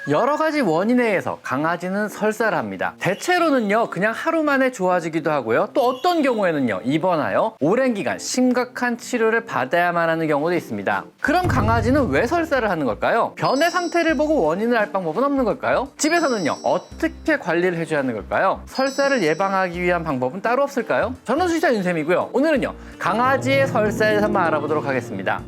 여러 가지 원인에 의해서 강아지는 설사를 합니다. 대체로는요, 그냥 하루 만에 좋아지기도 하고요. 또 어떤 경우에는요, 입원하여 오랜 기간 심각한 치료를 받아야만 하는 경우도 있습니다. 그럼 강아지는 왜 설사를 하는 걸까요? 변의 상태를 보고 원인을 알 방법은 없는 걸까요? 집에서는요, 어떻게 관리를 해줘야 하는 걸까요? 설사를 예방하기 위한 방법은 따로 없을까요? 저는 수의사 윤쌤이고요. 오늘은요, 강아지의 설사에 대해서 한번 알아보도록 하겠습니다.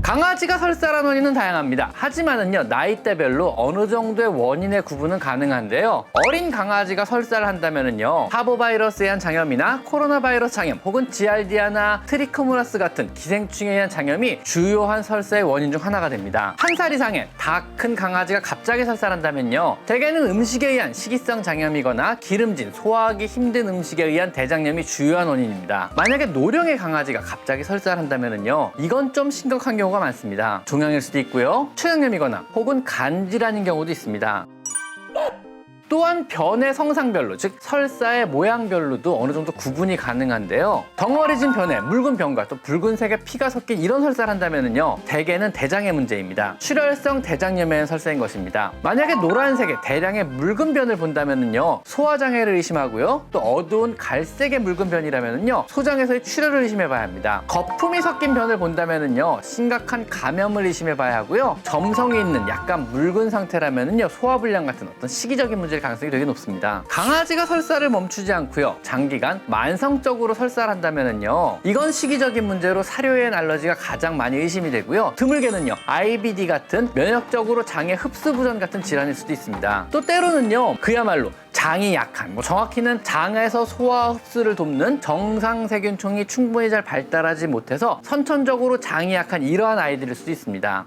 강아지가 설사라는 원인은 다양합니다. 하지만은요, 나이대별로 어느 정도의 원인의 구분은 가능한데요. 어린 강아지가 설사를 한다면은요, 파보바이러스에 의한 장염이나 코로나 바이러스 장염, 혹은 지알디아나 트리코모나스 같은 기생충에 의한 장염이 주요한 설사의 원인 중 하나가 됩니다. 1살 이상의 다 큰 강아지가 갑자기 설사를 한다면요, 대개는 음식에 의한 식이성 장염이거나 기름진, 소화하기 힘든 음식에 의한 대장염이 주요한 원인입니다. 만약에 노령의 강아지가 갑자기 설사를 한다면은요, 이건 좀 심각한 경우가 많습니다. 종양일 수도 있고요, 초형염이거나 혹은 간질환인 경우도 있습니다. 또한 변의 성상별로, 즉 설사의 모양별로도 어느 정도 구분이 가능한데요. 덩어리진 변에 묽은 변과 또 붉은색의 피가 섞인 이런 설사를 한다면은요, 대개는 대장의 문제입니다. 출혈성 대장염에 의한 설사인 것입니다. 만약에 노란색의 대량의 묽은 변을 본다면은요, 소화장애를 의심하고요, 또 어두운 갈색의 묽은 변이라면은요, 소장에서의 출혈을 의심해봐야 합니다. 거품이 섞인 변을 본다면은요, 심각한 감염을 의심해봐야 하고요, 점성이 있는 약간 묽은 상태라면은요, 소화불량 같은 어떤 시기적인 문제를 가능성이 되게 높습니다. 강아지가 설사를 멈추지 않고요, 장기간 만성적으로 설사를 한다면은요, 이건 시기적인 문제로 사료엔 알러지가 가장 많이 의심이 되고요, 드물게는요, IBD 같은 면역적으로 장의 흡수 부전 같은 질환일 수도 있습니다. 또 때로는요, 그야말로 장이 약한, 정확히는 장에서 소화 흡수를 돕는 정상 세균총이 충분히 잘 발달하지 못해서 선천적으로 장이 약한 이러한 아이들일 수도 있습니다.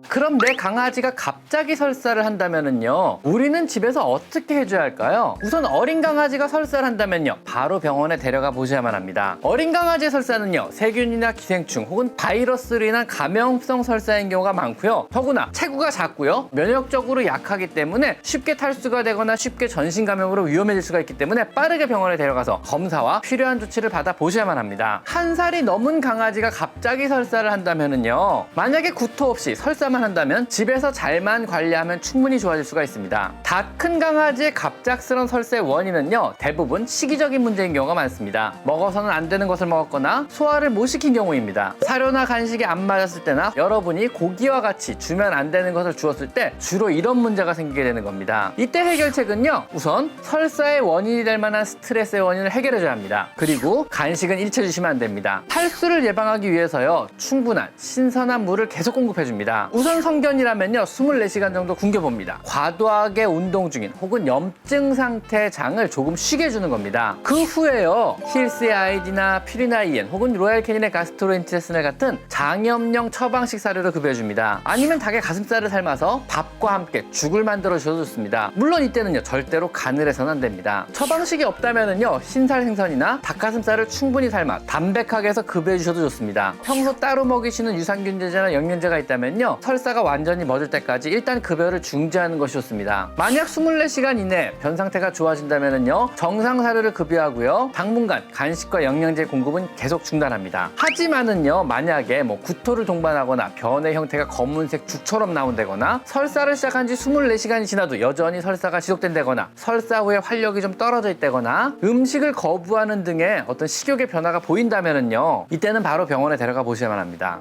그럼 내 강아지가 갑자기 설사를 한다면은요, 우리는 집에서 어떻게 해줘야 할까요? 우선 어린 강아지가 설사를 한다면요, 바로 병원에 데려가 보셔야만 합니다. 어린 강아지의 설사는요, 세균이나 기생충 혹은 바이러스로 인한 감염성 설사인 경우가 많고요, 더구나 체구가 작고요, 면역적으로 약하기 때문에 쉽게 탈수가 되거나 쉽게 전신 감염으로 위험해질 수가 있기 때문에 빠르게 병원에 데려가서 검사와 필요한 조치를 받아 보셔야만 합니다. 1살이 넘은 강아지가 갑자기 설사를 한다면은요, 만약에 구토 없이 설사만 한다면 집에서 잘만 관리하면 충분히 좋아질 수가 있습니다. 다 큰 강아지의 갑작스런 설사의 원인은요, 대부분 시기적인 문제인 경우가 많습니다. 먹어서는 안 되는 것을 먹었거나 소화를 못 시킨 경우입니다. 사료나 간식이 안 맞았을 때나 여러분이 고기와 같이 주면 안 되는 것을 주었을 때 주로 이런 문제가 생기게 되는 겁니다. 이때 해결책은요, 우선 설사의 원인이 될 만한 스트레스의 원인을 해결해줘야 합니다. 그리고 간식은 일체 주시면 안 됩니다. 탈수를 예방하기 위해서요, 충분한 신선한 물을 계속 공급해줍니다. 우선 성견이라면요, 24시간 정도 굶겨봅니다. 과도하게 운동 중인 혹은 염증 상태의 장을 조금 쉬게 해주는 겁니다. 그 후에요, 힐스의 아이디나 퓨리나이엔 혹은 로얄 캐닌의 가스트로인테스틴 같은 장염용 처방식 사료를 급여줍니다. 아니면 닭의 가슴살을 삶아서 밥과 함께 죽을 만들어 주셔도 좋습니다. 물론 이때는요, 절대로 간을 해서는 안 됩니다. 처방식이 없다면은요, 흰살 생선이나 닭가슴살을 충분히 삶아 담백하게 해서 급여해 주셔도 좋습니다. 평소 따로 먹이시는 유산균제제나 영양제가 있다면요, 설사가 완전히 멎을 때까지 일단 급여를 중지하는 것이 좋습니다. 만약 24시간 이내 변 상태가 좋아진다면요, 정상 사료를 급여하고요, 당분간 간식과 영양제 공급은 계속 중단합니다. 하지만은요, 만약에 구토를 동반하거나 변의 형태가 검은색 죽처럼 나온다거나, 설사를 시작한 지 24시간이 지나도 여전히 설사가 지속된다거나, 설사 후에 활력이 좀 떨어져 있다거나, 음식을 거부하는 등의 어떤 식욕의 변화가 보인다면은요, 이때는 바로 병원에 데려가 보셔야만 합니다.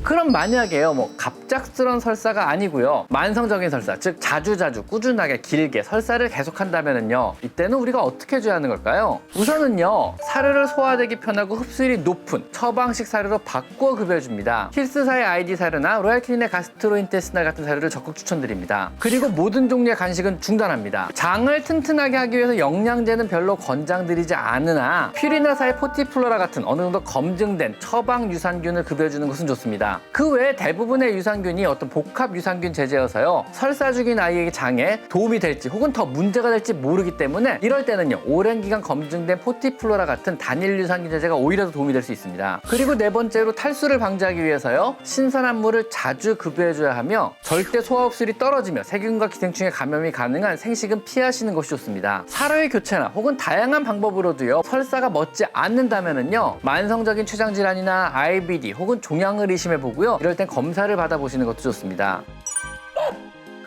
그럼 만약에요, 갑작스런 설사가 아니고요, 만성적인 설사, 즉 자주 꾸준하게 길게 설사를 계속한다면은요, 이때는 우리가 어떻게 해줘야 하는 걸까요? 우선은요, 사료를 소화되기 편하고 흡수율이 높은 처방식 사료로 바꾸어 급여줍니다. 힐스사의 아이디 사료나 로얄캐닌의 가스트로인테스틴 같은 사료를 적극 추천드립니다. 그리고 모든 종류의 간식은 중단합니다. 장을 튼튼하게 하기 위해서 영양제는 별로 권장드리지 않으나 퓨리나사의 포티플로라 같은 어느 정도 검증된 처방 유산균을 급여주는 것은 좋습니다. 그 외에 대부분의 유산균이 어떤 복합 유산균 제제여서요, 설사 중인 아이의 장에 도움이 될지 혹은 더 문제가 될지 모르기 때문에 이럴 때는요, 오랜 기간 검증된 포티플로라 같은 단일 유산균 제제가 오히려 더 도움이 될 수 있습니다. 그리고 네 번째로 탈수를 방지하기 위해서요, 신선한 물을 자주 급여해줘야 하며, 절대 소화 흡수율이 떨어지며 세균과 기생충의 감염이 가능한 생식은 피하시는 것이 좋습니다. 사료의 교체나 혹은 다양한 방법으로도요, 설사가 멎지 않는다면은요, 만성적인 췌장 질환이나 IBD 혹은 종양을 의심해 보고 보고요. 이럴 땐 검사를 받아보시는 것도 좋습니다.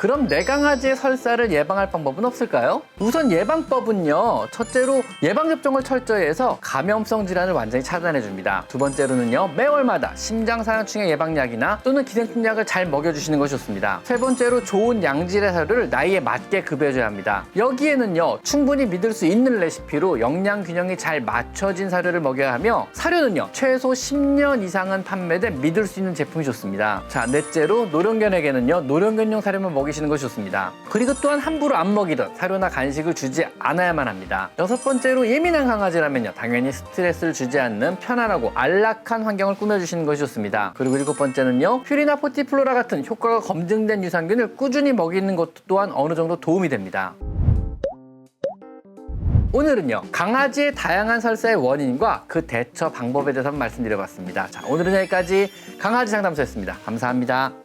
그럼 내 강아지의 설사를 예방할 방법은 없을까요? 우선 예방법은요. 첫째로 예방접종을 철저히 해서 감염성 질환을 완전히 차단해줍니다. 두 번째로는요. 매월마다 심장사상충의 예방약이나 또는 기생충약을 잘 먹여주시는 것이 좋습니다. 세 번째로 좋은 양질의 사료를 나이에 맞게 급여줘야 합니다. 여기에는요. 충분히 믿을 수 있는 레시피로 영양 균형이 잘 맞춰진 사료를 먹여야 하며 사료는요. 최소 10년 이상은 판매된 믿을 수 있는 제품이 좋습니다. 자, 넷째로 노령견에게는요. 노령견용 사료만 먹이시는 것이 좋습니다. 그리고 또한 함부로 안 먹이던 사료나 간식을 주지 않아야만 합니다. 여섯 번째로 예민한 강아지라면요. 당연히 스트레스를 주지 않는 편안하고 안락한 환경을 꾸며주시는 것이 좋습니다. 그리고 일곱 번째는요. 퓨리나 포티플로라 같은 효과가 검증된 유산균을 꾸준히 먹이는 것도 또한 어느 정도 도움이 됩니다. 오늘은요. 강아지의 다양한 설사의 원인과 그 대처 방법에 대해서 말씀드려봤습니다. 자, 오늘은 여기까지 강아지 상담소였습니다. 감사합니다.